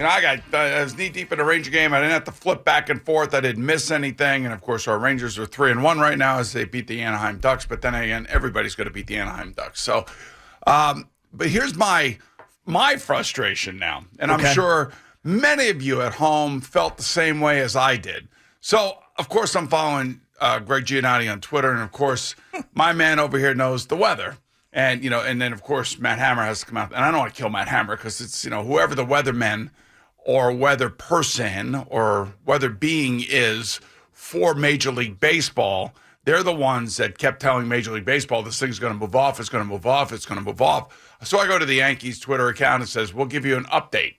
I was knee deep in a Ranger game. I didn't have to flip back and forth. I didn't miss anything. And of course, our Rangers are 3-1 right now as they beat the Anaheim Ducks. But then again, everybody's going to beat the Anaheim Ducks. So, but here's my frustration now, and I'm sure many of you at home felt the same way as I did. So, of course, I'm following Greg Giannotti on Twitter, and of course, my man over here knows the weather. And, and then, of course, Matt Hammer has to come out. And I don't want to kill Matt Hammer because it's, whoever the weatherman or weather person or weather being is for Major League Baseball, they're the ones that kept telling Major League Baseball this thing's going to move off, it's going to move off, it's going to move off. So I go to the Yankees Twitter account and says, we'll give you an update.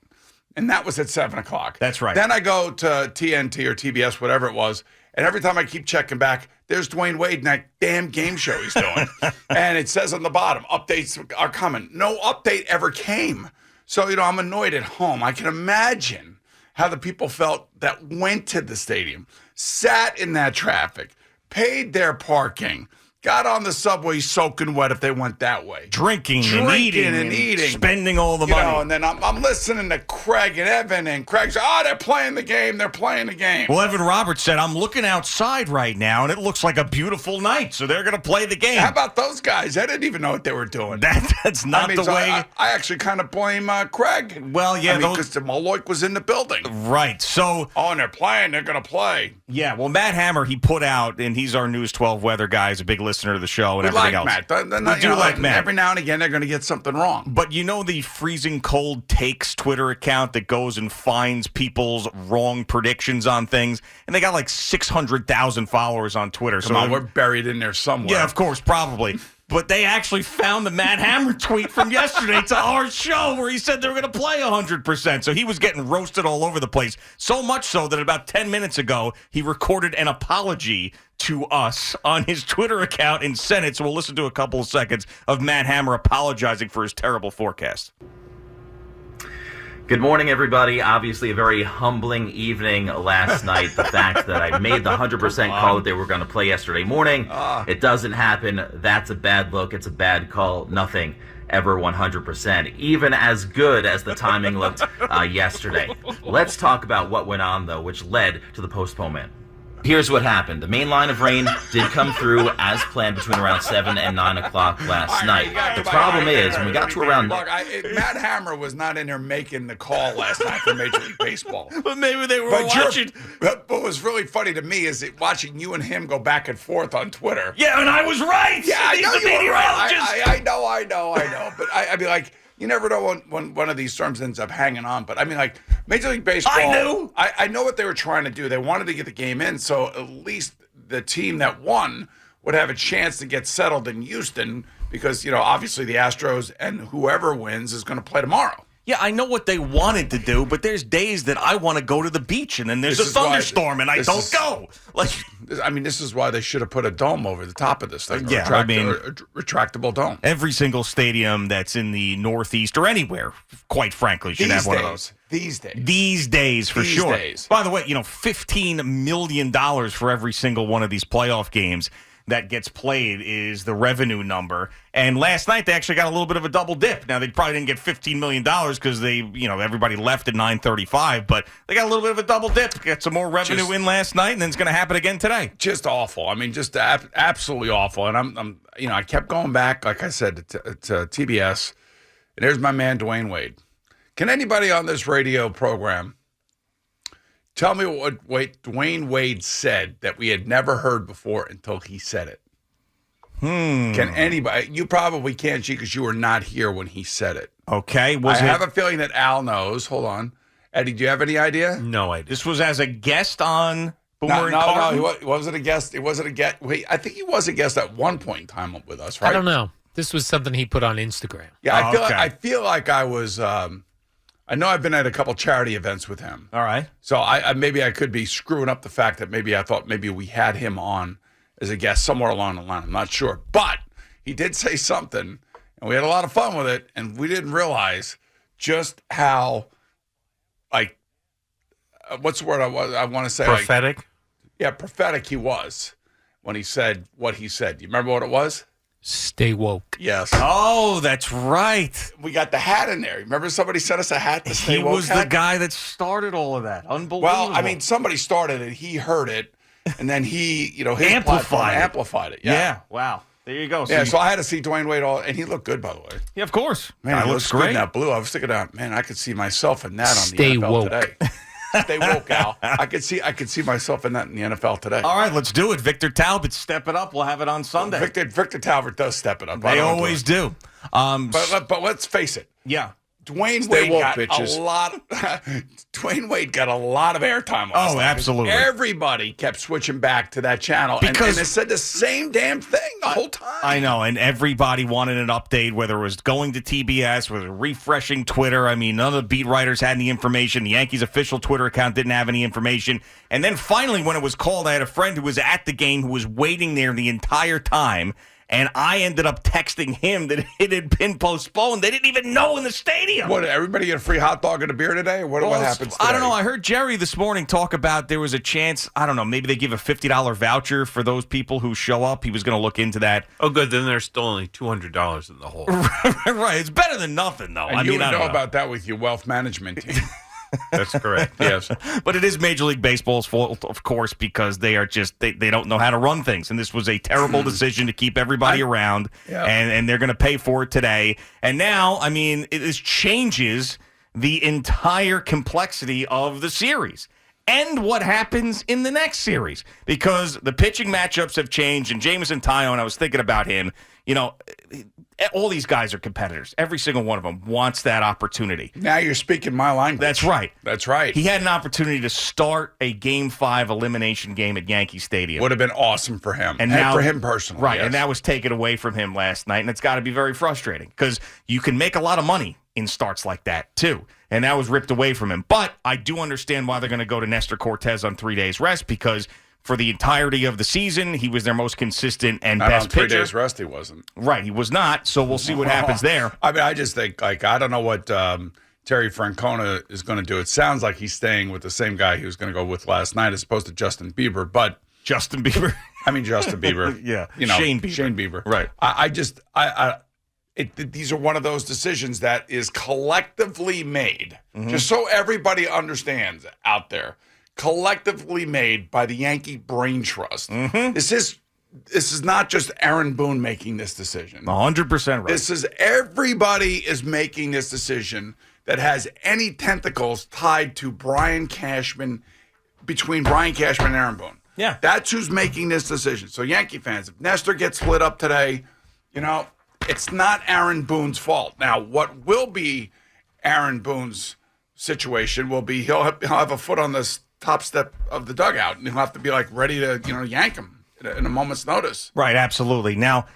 And that was at 7 o'clock. That's right. Then I go to TNT or TBS, whatever it was, and every time I keep checking back, there's Dwayne Wade in that damn game show he's doing. And it says on the bottom, updates are coming. No update ever came. So, I'm annoyed at home. I can imagine how the people felt that went to the stadium, sat in that traffic, paid their parking, got on the subway soaking wet if they went that way. Drinking and eating. Spending all the money. And then I'm listening to Craig and Evan, and Craig's, they're playing the game. They're playing the game. Well, Evan Roberts said, I'm looking outside right now, and it looks like a beautiful night, so they're going to play the game. How about those guys? I didn't even know what they were doing. That's not the way. I actually kind of blame Craig. Well, yeah. Because Maloik was in the building. Right. So. And they're playing. They're going to play. Yeah. Well, Matt Hammer, he put out, and he's our News 12 weather guy, he's a big listener to the show and everything else. Matt. We do like Matt. Every now and again, they're going to get something wrong. But the freezing cold takes Twitter account that goes and finds people's wrong predictions on things, and they got like 600,000 followers on Twitter. Come on, we're buried in there somewhere. Yeah, of course, probably. But they actually found the Matt Hammer tweet from yesterday to our show where he said they were going to play 100%. So he was getting roasted all over the place. So much so that about 10 minutes ago, he recorded an apology to us on his Twitter account and sent it. So we'll listen to a couple of seconds of Matt Hammer apologizing for his terrible forecast. Good morning, everybody. Obviously, a very humbling evening last night. The fact that I made the 100% call that they were going to play yesterday morning. It doesn't happen. That's a bad look. It's a bad call. Nothing ever 100%, even as good as the timing looked yesterday. Let's talk about what went on, though, which led to the postponement. Here's what happened. The main line of rain did come through as planned between around 7 and 9 o'clock last night. The problem is, when we got to around... Look, Matt Hammer was not in there making the call last night for Major League Baseball. But maybe they were watching... But what was really funny to me is watching you and him go back and forth on Twitter. Yeah, and I was right! Yeah, I know you were right. I know. But I mean, like... You never know when one of these storms ends up hanging on. But, I mean, like, Major League Baseball... I knew! I know what they were trying to do. They wanted to get the game in, so at least the team that won would have a chance to get settled in Houston because, obviously the Astros and whoever wins is going to play tomorrow. Yeah, I know what they wanted to do, but there's days that I want to go to the beach, and then there's a thunderstorm, and I don't go. This is why they should have put a dome over the top of this thing. Yeah, a retractable dome. Every single stadium that's in the Northeast or anywhere, quite frankly, should have one of those. These days. These days, for sure. Days. By the way, $15 million for every single one of these playoff games that gets played is the revenue number. And last night they actually got a little bit of a double dip. Now they probably didn't get $15 million because they, everybody left at 9:35, but they got a little bit of a double dip. Got some more revenue in last night, and then it's going to happen again today. Just awful. I mean, just absolutely awful. And I kept going back, like I said, to TBS. And there's my man Dwayne Wade. Can anybody on this radio program tell me what Dwayne Wade said that we had never heard before until he said it? Can anybody? You probably can't, because you were not here when he said it. Okay. I have a feeling that Al knows. Hold on. Eddie, do you have any idea? No idea. This was as a guest on Boomer and Carton? No, he wasn't a guest. It wasn't a guest. Wait, I think he was a guest at one point in time with us, right? I don't know. This was something he put on Instagram. Yeah, I feel like I was... I know I've been at a couple charity events with him. All right. So I maybe I could be screwing up the fact that maybe I thought maybe we had him on as a guest somewhere along the line. I'm not sure. But he did say something, and we had a lot of fun with it, and we didn't realize just how, what's the word I want to say? Prophetic? Prophetic he was when he said what he said. Do you remember what it was? Stay woke. Yes. Oh, that's right. We got the hat in there. Remember somebody sent us a hat to stay He woke was hat? the guy that started all of that. Unbelievable. Well, I mean, somebody started it. He heard it, and then he, his platform amplified it. Yeah. Wow. There you go. So I had to see Dwayne Wade and he looked good, by the way. Yeah, of course. Man, Guy he looks looks good great. in that blue. I was thinking, man, I could see myself in that on Stay the NFL woke. today. Stay woke, Al. I could see myself in that in the NFL today. All right, let's do it. Victor Talbot, step it up. We'll have it on Sunday. Victor Talbot does step it up. They always do. But let's face it. Yeah. Dwayne Stay Wade woke, got bitches. a lot. Dwayne Wade got a lot of airtime last night. Absolutely. Everybody kept switching back to that channel, and they said the same damn thing the whole time. I know, and everybody wanted an update, whether it was going to TBS, whether it was refreshing Twitter. I mean, none of the beat writers had any information. The Yankees' official Twitter account didn't have any information. And then finally, when it was called, I had a friend who was at the game who was waiting there the entire time. And I ended up texting him that it had been postponed. They didn't even know in the stadium. What, everybody get a free hot dog and a beer today? Or what happens today? I don't know. I heard Jerry this morning talk about there was a chance, I don't know, maybe they give a $50 voucher for those people who show up. He was going to look into that. Oh, good. Then there's still only $200 in the hole. Right. It's better than nothing, though. And I you mean, would I don't know about that with your wealth management team. That's correct. Yes. But it is Major League Baseball's fault, of course, because they are just they don't know how to run things. And this was a terrible decision to keep everybody around. Yeah. And they're going to pay for it today. And now, I mean, this changes the entire complexity of the series and what happens in the next series, because the pitching matchups have changed. And Jameson Taillon, I was thinking about him, all these guys are competitors. Every single one of them wants that opportunity. Now you're speaking my language. That's right. That's right. He had an opportunity to start a Game 5 elimination game at Yankee Stadium. Would have been awesome for him. And now, for him personally. Right, yes. and that was taken away from him last night, and it's got to be very frustrating because you can make a lot of money in starts like that, too. And that was ripped away from him. But I do understand why they're going to go to Nestor Cortez on 3 days rest, because for the entirety of the season, he was their most consistent and Not best on 3 pitcher. days rest, he wasn't. Right, he was not, so we'll see what happens there. I mean, I just think, I don't know what Terry Francona is going to do. It sounds like he's staying with the same guy he was going to go with last night as opposed to Justin Bieber, but... Justin Bieber? I mean, Justin Bieber. Yeah, Shane Bieber. Right. These are one of those decisions that is collectively made, just so everybody understands out there, collectively made by the Yankee Brain Trust. This is not just Aaron Boone making this decision. 100% right. This is everybody is making this decision that has any tentacles tied to Brian Cashman, between Brian Cashman and Aaron Boone. Yeah. That's who's making this decision. So Yankee fans, if Nestor gets lit up today, it's not Aaron Boone's fault. Now, what will be Aaron Boone's situation will be he'll have a foot on this top step of the dugout, and he'll have to be ready to yank him in a moment's notice. Right, absolutely. Now,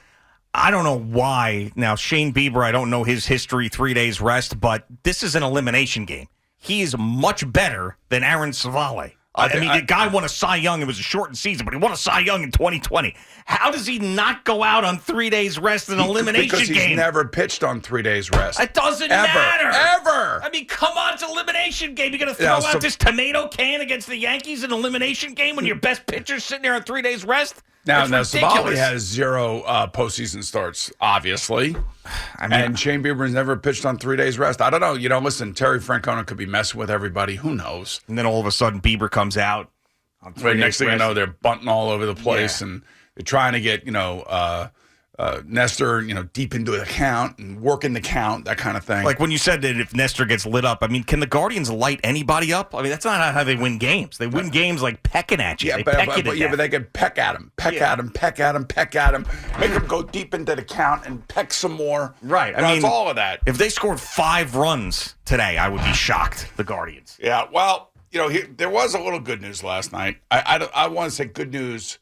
I don't know why. Now, Shane Bieber, I don't know his history, 3 days rest, but this is an elimination game. He is much better than Aaron Savale. The guy won a Cy Young. It was a shortened season, but he won a Cy Young in 2020. How does he not go out on 3 days rest in an elimination because game? He's never pitched on 3 days rest. It doesn't Ever. matter. Ever. I mean, come on, it's an elimination game. You're going to throw out this tomato can against the Yankees in an elimination game when your best pitcher's sitting there on 3 days rest? Now That's Savali ridiculous. has 0 postseason starts, obviously. And Shane Bieber's never pitched on 3 days rest. I don't know. Listen, Terry Francona could be messing with everybody. Who knows? And then all of a sudden, Bieber comes out. Right, next thing you know, they're bunting all over the place, and they're trying to get Nestor deep into the count and working the count, that kind of thing. Like when you said that if Nestor gets lit up, I mean, can the Guardians light anybody up? I mean, that's not how they win games. They win games like pecking at you. but they can peck at him, peck at him, make him go deep into the count and peck some more. Right, I mean, it's all of that. If they scored 5 runs today, I would be shocked. The Guardians. Yeah, well. There was a little good news last night. I want to say good news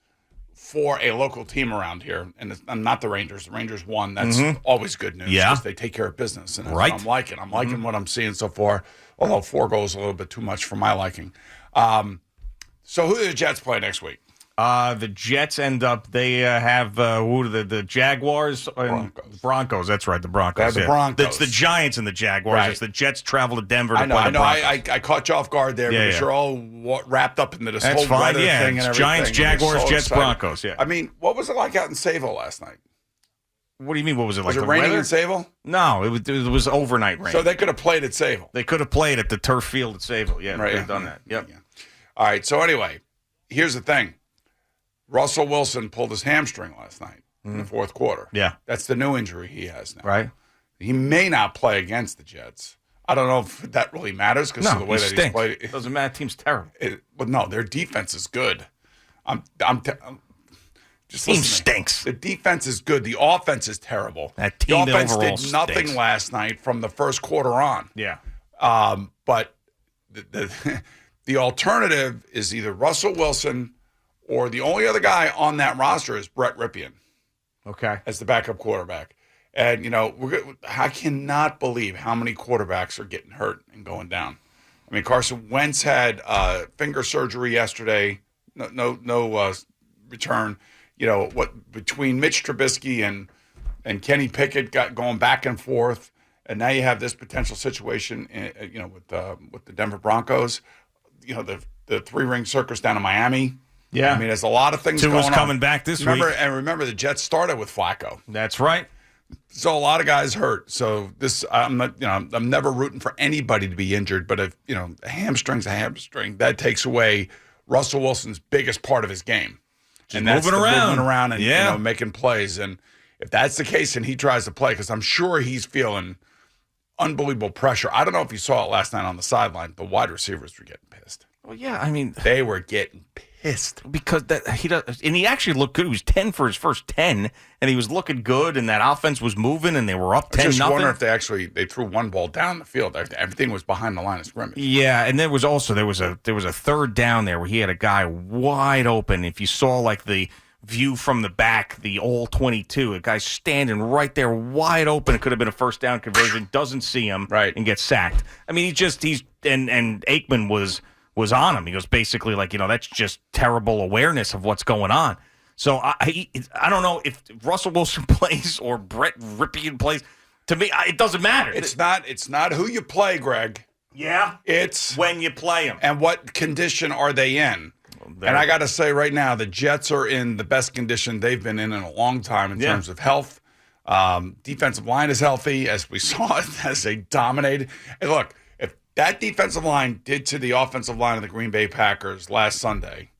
for a local team around here, and it's not the Rangers. The Rangers won. That's always good news because they take care of business, and that's what I'm liking. I'm liking what I'm seeing so far, although 4 goals a little bit too much for my liking. So who do the Jets play next week? The Jets they have the Jaguars and Broncos. That's right, the Broncos. They have the Broncos. It's the Giants and the Jaguars. Right. It's the Jets travel to Denver to I know. play the Broncos. I caught you off guard there because you're all wrapped up into this That's whole fine. weather Yeah, thing and it's everything. Giants, and you're Jaguars, so Jets, excited. Broncos. Yeah. I mean, what was it like out in Sayville last night? What do you mean? What was it like? Was it the raining weather? in Sayville? No, it was overnight rain. So they could have played at Sayville. They could have played at the turf field at Sayville. Yeah, Right. they've done that. Yep. Yeah. All right. So anyway, here's the thing. Russell Wilson pulled his hamstring last night in the fourth quarter. Yeah. That's the new injury he has now. Right. He may not play against the Jets. I don't know if that really matters because of the way that he's played. It doesn't matter. Team's terrible. But no, their defense is good. Just Team listen to me. stinks. The defense is good. The offense is terrible. That team the offense overall did nothing stinks. last night from the first quarter on. Yeah. But the alternative is either Russell Wilson or the only other guy on that roster is Brett Ripien Okay. as the backup quarterback. And, I cannot believe how many quarterbacks are getting hurt and going down. I mean, Carson Wentz had finger surgery yesterday. No return. Between Mitch Trubisky and Kenny Pickett got going back and forth, and now you have this potential situation, with the Denver Broncos. The three-ring circus down in Miami. Yeah. I mean, there's a lot of things going Tua's on. coming back this week. And remember, the Jets started with Flacco. That's right. So a lot of guys hurt. So this, I'm not, I'm never rooting for anybody to be injured. But if a hamstring's a hamstring, that takes away Russell Wilson's biggest part of his game, and that's moving around and making plays. And if that's the case, and he tries to play, because I'm sure he's feeling unbelievable pressure. I don't know if you saw it last night on the sideline. The wide receivers were getting pissed. Well, yeah. I mean, They were getting pissed. because he does, and he actually looked good. He was 10 for his first 10, and he was looking good, and that offense was moving, and they were up 10-0. I just wonder if they threw one ball down the field. Everything was behind the line of scrimmage. Yeah, and there was a third down there where he had a guy wide open. If you saw like the view from the back, the all 22, a guy standing right there wide open. It could have been a first down conversion. Doesn't see him, Right. and gets sacked. I mean, and Aikman was on him. He goes basically like, that's just terrible awareness of what's going on. So I don't know if Russell Wilson plays or Brett Ripien plays. To me, it doesn't matter. It's not who you play, Greg. Yeah, It's when you play them. and what condition are they in. And I got to say right now, the Jets are in the best condition they've been in a long time in terms of health. Defensive line is healthy, as we saw as they dominated. And look, if that defensive line did to the offensive line of the Green Bay Packers last Sunday,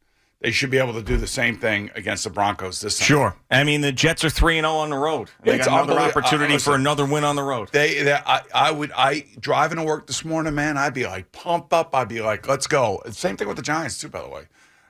they should be able to do the same thing against the Broncos this Sunday. Sure. I mean, the Jets are 3-0 on the road. They It's got another unbelievable. opportunity Listen, for another win on the road. I driving to work this morning, man, I'd be like pumped up. I'd be like, let's go. Same thing with the Giants too, by the way.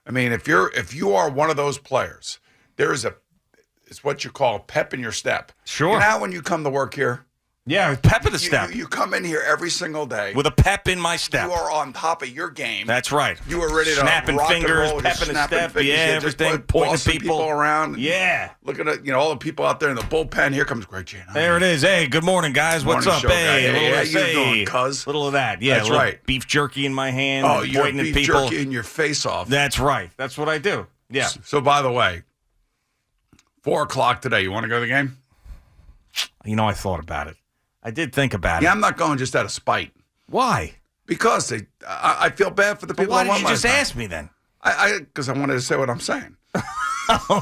I mean, if you are one of those players, it's what you call pep in your step. Sure. You know how when you come to work here, Yeah, pep in the step. you come in here every single day With a pep in my step. You are on top of your game. That's right. You are ready to snapping rock fingers, and roll, pep just in the snapping step, fingers, yeah, just everything, pointing at bossing people. around. Yeah. Looking at all the people out there in the bullpen. Here comes Greg Giannini. There it is. Hey, good morning, guys. What's Morning up? show, guy. Hey, Hey, little how of you this, doing, hey. cuz? Little of that. Yeah, That's little right. Beef jerky in my hand. Oh, you're pointing at beef people. jerky in your face off. That's right. That's what I do. Yeah. So, by the way, 4:00 today. You want to go to the game? I thought about it. I did think about Yeah, it. I'm not going just out of spite Why? because I feel bad for the But people. why that did won you just last night. ask me then? Because I wanted to say what I'm saying.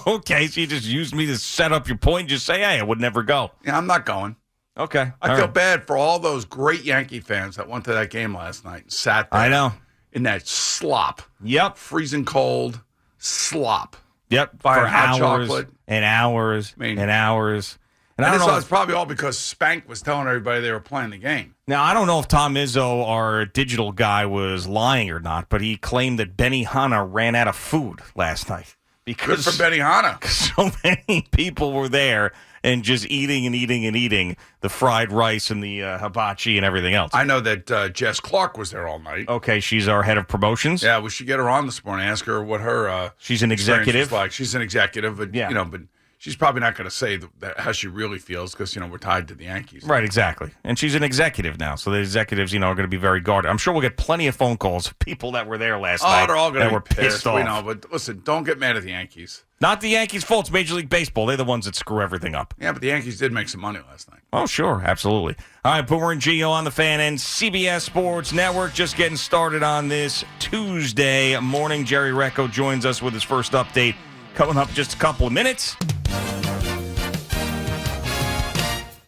Okay, so you just used me to set up your point. Just say, hey, I would never go. Yeah, I'm not going. Okay. I all feel right. bad for all those great Yankee fans that went to that game last night and sat there. I know. In that slop, Yep. freezing cold slop. Yep. Buying For hot hours chocolate. and hours I mean- and hours. And And I don't know. it's probably all because Spank was telling everybody they were playing the game. Now, I don't know if Tom Izzo, our digital guy, was lying or not, but he claimed that Benny Hanna ran out of food last night Good because for Benny Hanna. so many people were there and just eating and eating and eating the fried rice and the hibachi and everything else. I know that Jess Clark was there all night. Okay, she's our head of promotions. Yeah, we should get her on this morning. Ask her what her She's an experience executive. was like. She's an executive, but Yeah. but she's probably not going to say how she really feels because we're tied to the Yankees. Right, exactly. And she's an executive now, so the executives, are going to be very guarded. I'm sure we'll get plenty of phone calls of people that were there last night. Oh, they're all going that to were be pissed. off. We know, but listen, don't get mad at the Yankees. Not the Yankees' fault. It's Major League Baseball. They're the ones that screw everything up. Yeah, but the Yankees did make some money last night. Oh, sure. Absolutely. All right, Boomer and Gio on the Fan and CBS Sports Network. Just getting started on this Tuesday morning. Jerry Recco joins us with his first update coming up in just a couple of minutes.